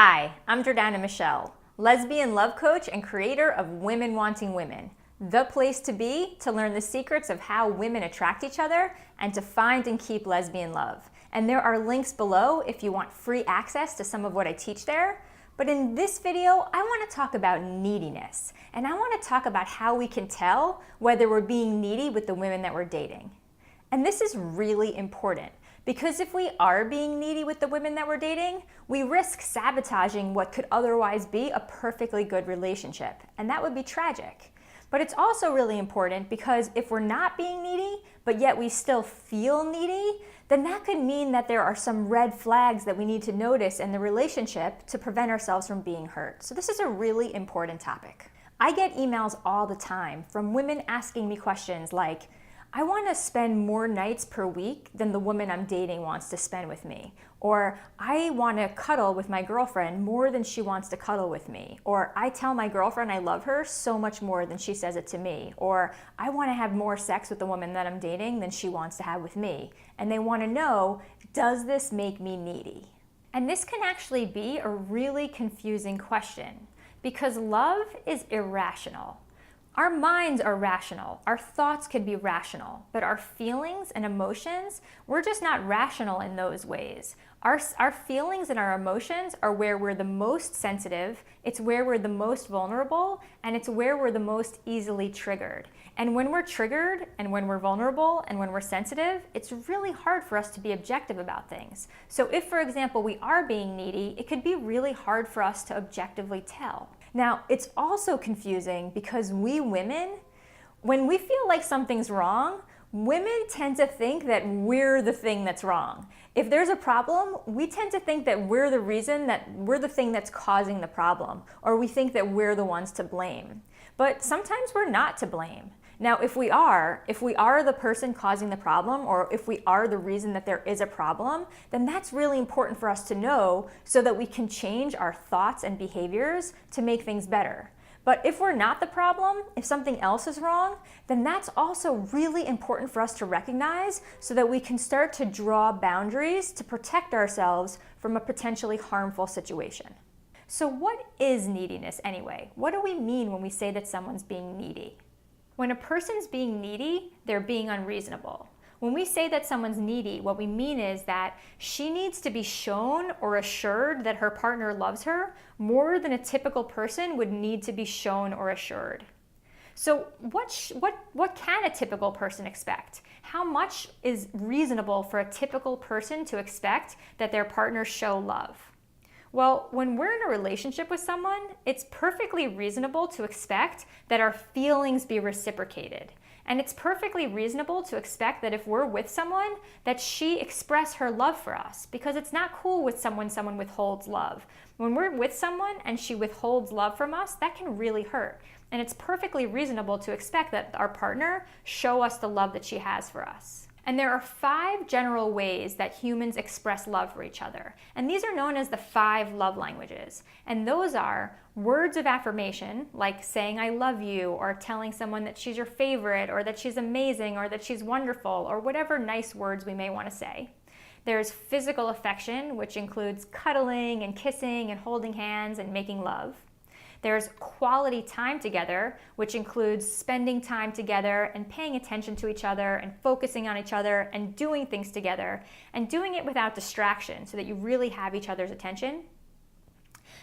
Hi, I'm Jordana Michelle, lesbian love coach and creator of Women Wanting Women, the place to be to learn the secrets of how women attract each other and to find and keep lesbian love. And there are links below if you want free access to some of what I teach there. But in this video, I want to talk about neediness, and I want to talk about how we can tell whether we're being needy with the women that we're dating. And this is really important, because if we are being needy with the women that we're dating, we risk sabotaging what could otherwise be a perfectly good relationship, and that would be tragic. But it's also really important because if we're not being needy, but yet we still feel needy, then that could mean that there are some red flags that we need to notice in the relationship to prevent ourselves from being hurt. So this is a really important topic. I get emails all the time from women asking me questions like, I want to spend more nights per week than the woman I'm dating wants to spend with me. Or I want to cuddle with my girlfriend more than she wants to cuddle with me. Or I tell my girlfriend I love her so much more than she says it to me. Or I want to have more sex with the woman that I'm dating than she wants to have with me. And they want to know, does this make me needy? And this can actually be a really confusing question because love is irrational. Our minds are rational, our thoughts could be rational, but our feelings and emotions, we're just not rational in those ways. Our feelings and our emotions are where we're the most sensitive, it's where we're the most vulnerable, and it's where we're the most easily triggered. And when we're triggered, and when we're vulnerable, and when we're sensitive, it's really hard for us to be objective about things. So if, for example, we are being needy, it could be really hard for us to objectively tell. Now, it's also confusing because we women, when we feel like something's wrong, women tend to think that we're the thing that's wrong. If there's a problem, we tend to think that we're the reason, that we're the thing that's causing the problem, or we think that we're the ones to blame. But sometimes we're not to blame. Now, if we are the person causing the problem, or if we are the reason that there is a problem, then that's really important for us to know so that we can change our thoughts and behaviors to make things better. But if we're not the problem, if something else is wrong, then that's also really important for us to recognize so that we can start to draw boundaries to protect ourselves from a potentially harmful situation. So what is neediness anyway? What do we mean when we say that someone's being needy? When a person's being needy, they're being unreasonable. When we say that someone's needy, what we mean is that she needs to be shown or assured that her partner loves her more than a typical person would need to be shown or assured. So what can a typical person expect? How much is reasonable for a typical person to expect that their partner show love? Well, when we're in a relationship with someone, it's perfectly reasonable to expect that our feelings be reciprocated. And it's perfectly reasonable to expect that if we're with someone, that she express her love for us, because it's not cool with someone withholds love. When we're with someone and she withholds love from us, that can really hurt. And it's perfectly reasonable to expect that our partner show us the love that she has for us. And there are 5 general ways that humans express love for each other. And these are known as the 5 love languages. And those are words of affirmation, like saying I love you, or telling someone that she's your favorite, or that she's amazing, or that she's wonderful, or whatever nice words we may want to say. There's physical affection, which includes cuddling and kissing and holding hands and making love. There's quality time together, which includes spending time together and paying attention to each other and focusing on each other and doing things together and doing it without distraction so that you really have each other's attention.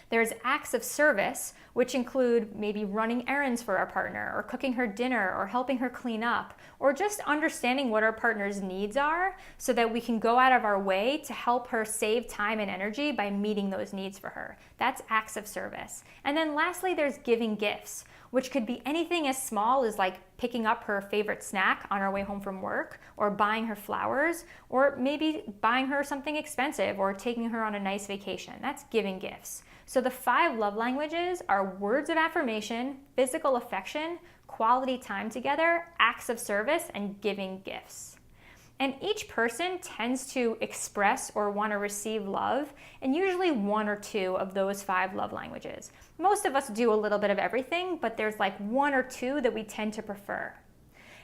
There's acts of service, which include maybe running errands for our partner, or cooking her dinner, or helping her clean up, or just understanding what our partner's needs are so that we can go out of our way to help her save time and energy by meeting those needs for her. That's acts of service. And then lastly, there's giving gifts, which could be anything as small as like picking up her favorite snack on our way home from work, or buying her flowers, or maybe buying her something expensive, or taking her on a nice vacation. That's giving gifts. So the 5 love languages are words of affirmation, physical affection, quality time together, acts of service, and giving gifts. And each person tends to express or want to receive love in usually 1 or 2 of those 5 love languages. Most of us do a little bit of everything, but there's like 1 or 2 that we tend to prefer.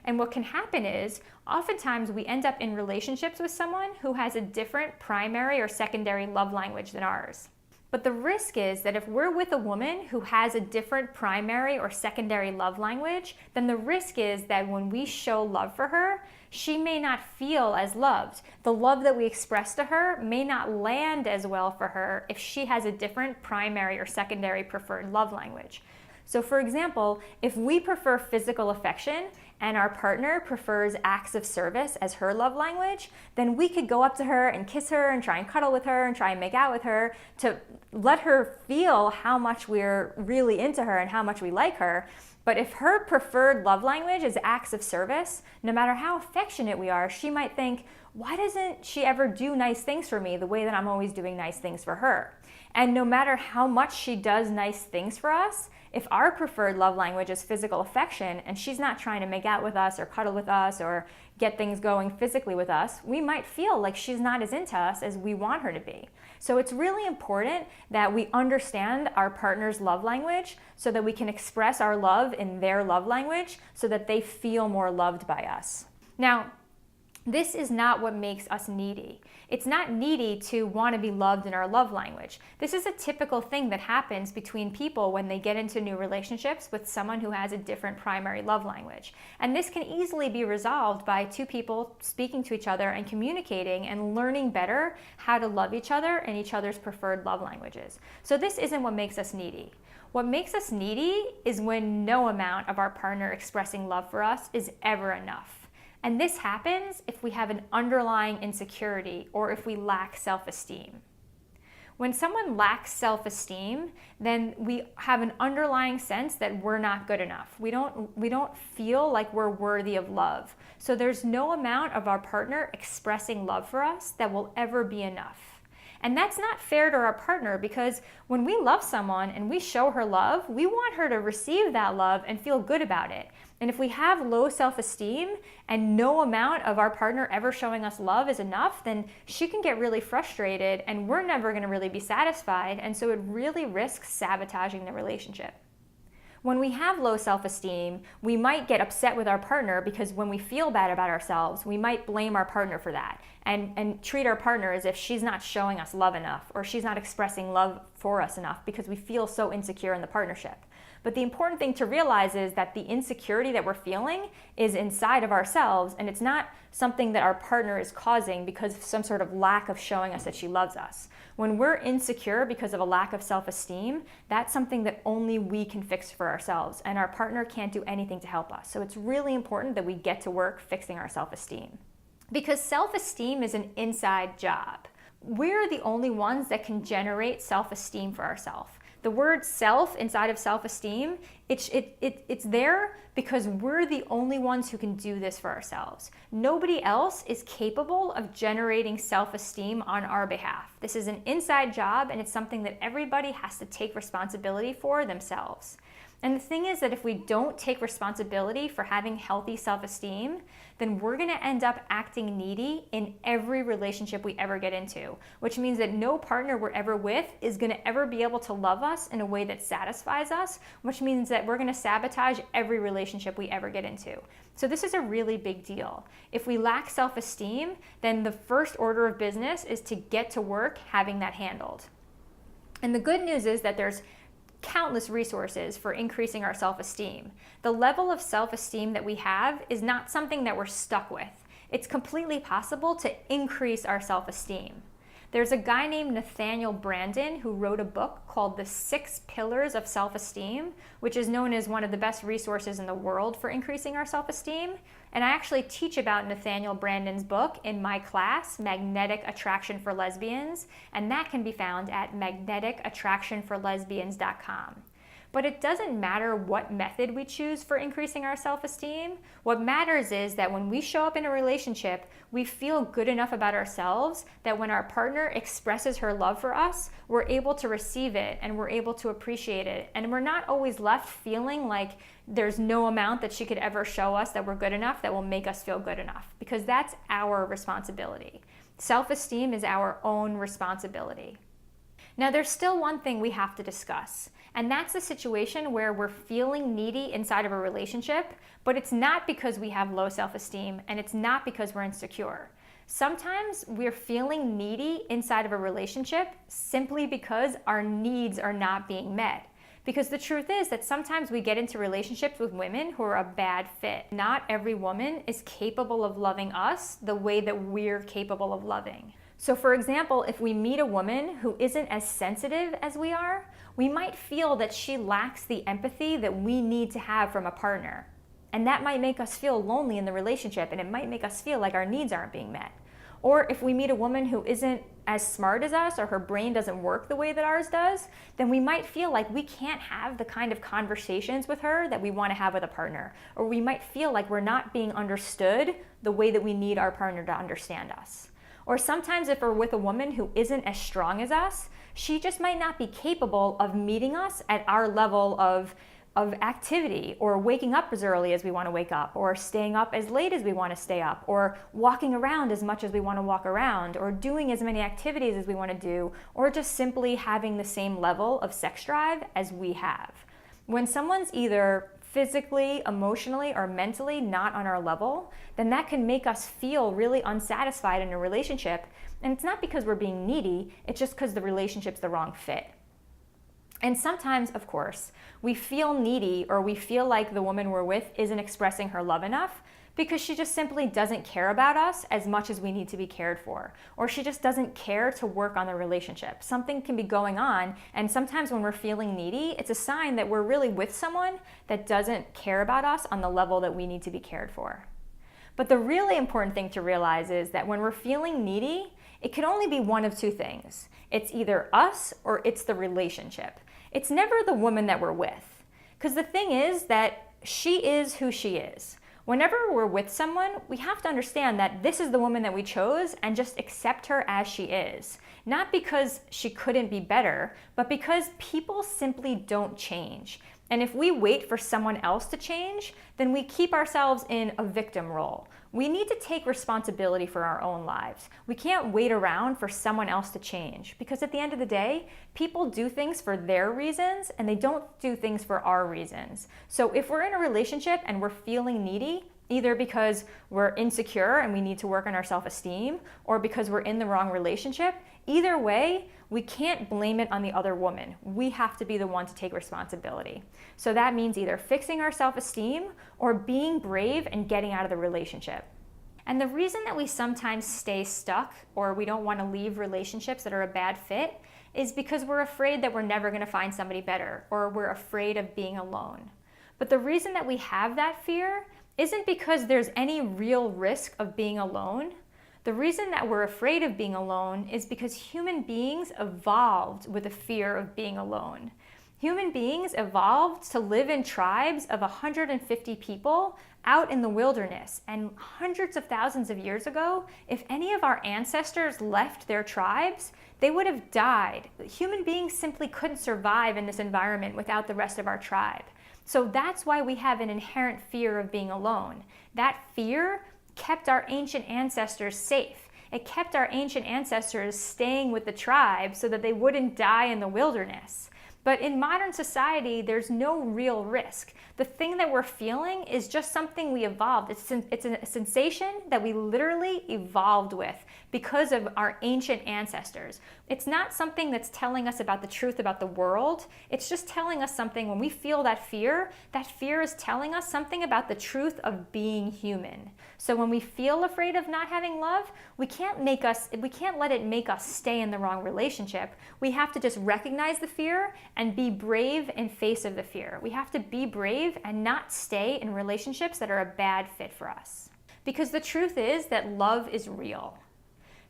And what can happen is, oftentimes we end up in relationships with someone who has a different primary or secondary love language than ours. But the risk is that if we're with a woman who has a different primary or secondary love language, then the risk is that when we show love for her, she may not feel as loved. The love that we express to her may not land as well for her if she has a different primary or secondary preferred love language. So for example, if we prefer physical affection and our partner prefers acts of service as her love language, then we could go up to her and kiss her and try and cuddle with her and try and make out with her to let her feel how much we're really into her and how much we like her. But if her preferred love language is acts of service, no matter how affectionate we are, she might think, why doesn't she ever do nice things for me the way that I'm always doing nice things for her? And no matter how much she does nice things for us, if our preferred love language is physical affection and she's not trying to make out with us or cuddle with us or get things going physically with us, we might feel like she's not as into us as we want her to be. So it's really important that we understand our partner's love language so that we can express our love in their love language so that they feel more loved by us. Now, this is not what makes us needy. It's not needy to want to be loved in our love language. This is a typical thing that happens between people when they get into new relationships with someone who has a different primary love language. And this can easily be resolved by two people speaking to each other and communicating and learning better how to love each other and each other's preferred love languages. So this isn't what makes us needy. What makes us needy is when no amount of our partner expressing love for us is ever enough. And this happens if we have an underlying insecurity or if we lack self-esteem. When someone lacks self-esteem, then we have an underlying sense that we're not good enough. We don't feel like we're worthy of love. So there's no amount of our partner expressing love for us that will ever be enough. And that's not fair to our partner because when we love someone and we show her love, we want her to receive that love and feel good about it. And if we have low self-esteem and no amount of our partner ever showing us love is enough, then she can get really frustrated and we're never going to really be satisfied. And so it really risks sabotaging the relationship. When we have low self-esteem, we might get upset with our partner because when we feel bad about ourselves, we might blame our partner for that and treat our partner as if she's not showing us love enough or she's not expressing love for us enough because we feel so insecure in the partnership. But the important thing to realize is that the insecurity that we're feeling is inside of ourselves and it's not something that our partner is causing because of some sort of lack of showing us that she loves us. When we're insecure because of a lack of self-esteem, that's something that only we can fix for ourselves and our partner can't do anything to help us. So it's really important that we get to work fixing our self-esteem. Because self-esteem is an inside job. We're the only ones that can generate self-esteem for ourselves. The word self inside of self-esteem, it's there because we're the only ones who can do this for ourselves. Nobody else is capable of generating self-esteem on our behalf. This is an inside job and it's something that everybody has to take responsibility for themselves. And the thing is that if we don't take responsibility for having healthy self-esteem, then we're going to end up acting needy in every relationship we ever get into, which means that no partner we're ever with is going to ever be able to love us in a way that satisfies us, which means that we're going to sabotage every relationship we ever get into. So this is a really big deal. If we lack self-esteem, then the first order of business is to get to work having that handled. And the good news is that there's countless resources for increasing our self-esteem. The level of self-esteem that we have is not something that we're stuck with. It's completely possible to increase our self-esteem. There's a guy named Nathaniel Branden who wrote a book called The 6 Pillars of Self-Esteem, which is known as one of the best resources in the world for increasing our self-esteem. And I actually teach about Nathaniel Branden's book in my class, Magnetic Attraction for Lesbians, and that can be found at magneticattractionforlesbians.com. But it doesn't matter what method we choose for increasing our self-esteem. What matters is that when we show up in a relationship, we feel good enough about ourselves that when our partner expresses her love for us, we're able to receive it and we're able to appreciate it. And we're not always left feeling like there's no amount that she could ever show us that we're good enough that will make us feel good enough, because that's our responsibility. Self-esteem is our own responsibility. Now, there's still one thing we have to discuss, and that's the situation where we're feeling needy inside of a relationship, but it's not because we have low self-esteem and it's not because we're insecure. Sometimes we're feeling needy inside of a relationship simply because our needs are not being met. Because the truth is that sometimes we get into relationships with women who are a bad fit. Not every woman is capable of loving us the way that we're capable of loving. So for example, if we meet a woman who isn't as sensitive as we are, we might feel that she lacks the empathy that we need to have from a partner. And that might make us feel lonely in the relationship, and it might make us feel like our needs aren't being met. Or if we meet a woman who isn't as smart as us, or her brain doesn't work the way that ours does, then we might feel like we can't have the kind of conversations with her that we want to have with a partner. Or we might feel like we're not being understood the way that we need our partner to understand us. Or sometimes if we're with a woman who isn't as strong as us, she just might not be capable of meeting us at our level of activity, or waking up as early as we want to wake up, or staying up as late as we want to stay up, or walking around as much as we want to walk around, or doing as many activities as we want to do, or just simply having the same level of sex drive as we have. When someone's either physically, emotionally, or mentally not on our level, then that can make us feel really unsatisfied in a relationship. And it's not because we're being needy, it's just because the relationship's the wrong fit. And sometimes, of course, we feel needy, or we feel like the woman we're with isn't expressing her love enough because she just simply doesn't care about us as much as we need to be cared for, or she just doesn't care to work on the relationship. Something can be going on, and sometimes when we're feeling needy, it's a sign that we're really with someone that doesn't care about us on the level that we need to be cared for. But the really important thing to realize is that when we're feeling needy, it can only be one of two things. It's either us or it's the relationship. It's never the woman that we're with. Because the thing is that she is who she is. Whenever we're with someone, we have to understand that this is the woman that we chose and just accept her as she is. Not because she couldn't be better, but because people simply don't change. And if we wait for someone else to change, then we keep ourselves in a victim role. We need to take responsibility for our own lives. We can't wait around for someone else to change, because at the end of the day, people do things for their reasons and they don't do things for our reasons. So if we're in a relationship and we're feeling needy, either because we're insecure and we need to work on our self-esteem, or because we're in the wrong relationship, either way, we can't blame it on the other woman. We have to be the one to take responsibility. So that means either fixing our self-esteem or being brave and getting out of the relationship. And the reason that we sometimes stay stuck, or we don't want to leave relationships that are a bad fit, is because we're afraid that we're never going to find somebody better, or we're afraid of being alone. But the reason that we have that fear isn't because there's any real risk of being alone. The reason that we're afraid of being alone is because human beings evolved with a fear of being alone. Human beings evolved to live in tribes of 150 people out in the wilderness. And hundreds of thousands of years ago, if any of our ancestors left their tribes, they would have died. Human beings simply couldn't survive in this environment without the rest of our tribe. So that's why we have an inherent fear of being alone. That fear kept our ancient ancestors safe. It kept our ancient ancestors staying with the tribe so that they wouldn't die in the wilderness. But in modern society, there's no real risk. The thing that we're feeling is just something we evolved. It's a sensation that we literally evolved with because of our ancient ancestors. It's not something that's telling us about the truth about the world. It's just telling us something. When we feel that fear is telling us something about the truth of being human. So when we feel afraid of not having love, we can't let it make us stay in the wrong relationship. We have to just recognize the fear and be brave in face of the fear. We have to be brave and not stay in relationships that are a bad fit for us. Because the truth is that love is real.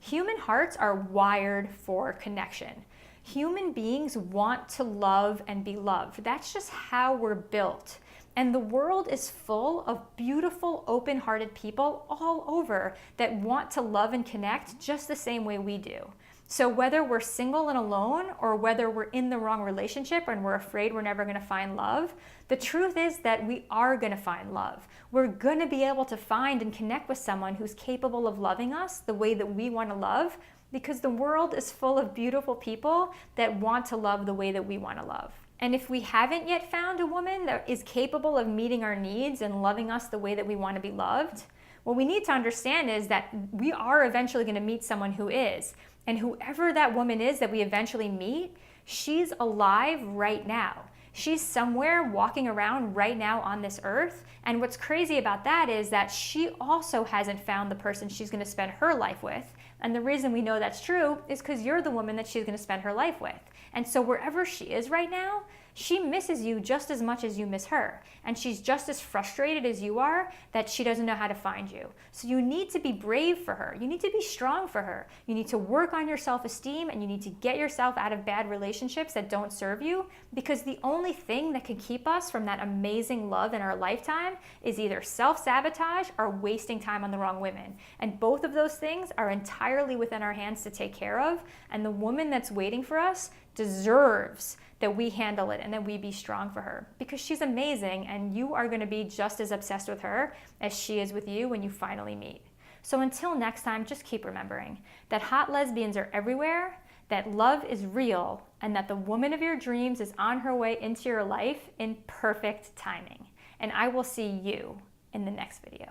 Human hearts are wired for connection. Human beings want to love and be loved. That's just how we're built. And the world is full of beautiful, open-hearted people all over that want to love and connect just the same way we do. So whether we're single and alone, or whether we're in the wrong relationship and we're afraid we're never going to find love, the truth is that we are going to find love. We're going to be able to find and connect with someone who's capable of loving us the way that we want to love, because the world is full of beautiful people that want to love the way that we want to love. And if we haven't yet found a woman that is capable of meeting our needs and loving us the way that we want to be loved, What we need to understand is that we are eventually going to meet someone who is. And whoever that woman is that we eventually meet, she's alive right now. She's somewhere walking around right now on this earth. And what's crazy about that is that she also hasn't found the person she's going to spend her life with. And the reason we know that's true is because you're the woman that she's going to spend her life with. And so wherever she is right now, she misses you just as much as you miss her. And she's just as frustrated as you are that she doesn't know how to find you. So you need to be brave for her. You need to be strong for her. You need to work on your self-esteem, and you need to get yourself out of bad relationships that don't serve you, because the only thing that can keep us from that amazing love in our lifetime is either self-sabotage or wasting time on the wrong women. And both of those things are entirely within our hands to take care of. And the woman that's waiting for us deserves that we handle it and that we be strong for her, because she's amazing, and you are going to be just as obsessed with her as she is with you when you finally meet. So until next time, just keep remembering that hot lesbians are everywhere, that love is real, and that the woman of your dreams is on her way into your life in perfect timing. And I will see you in the next video.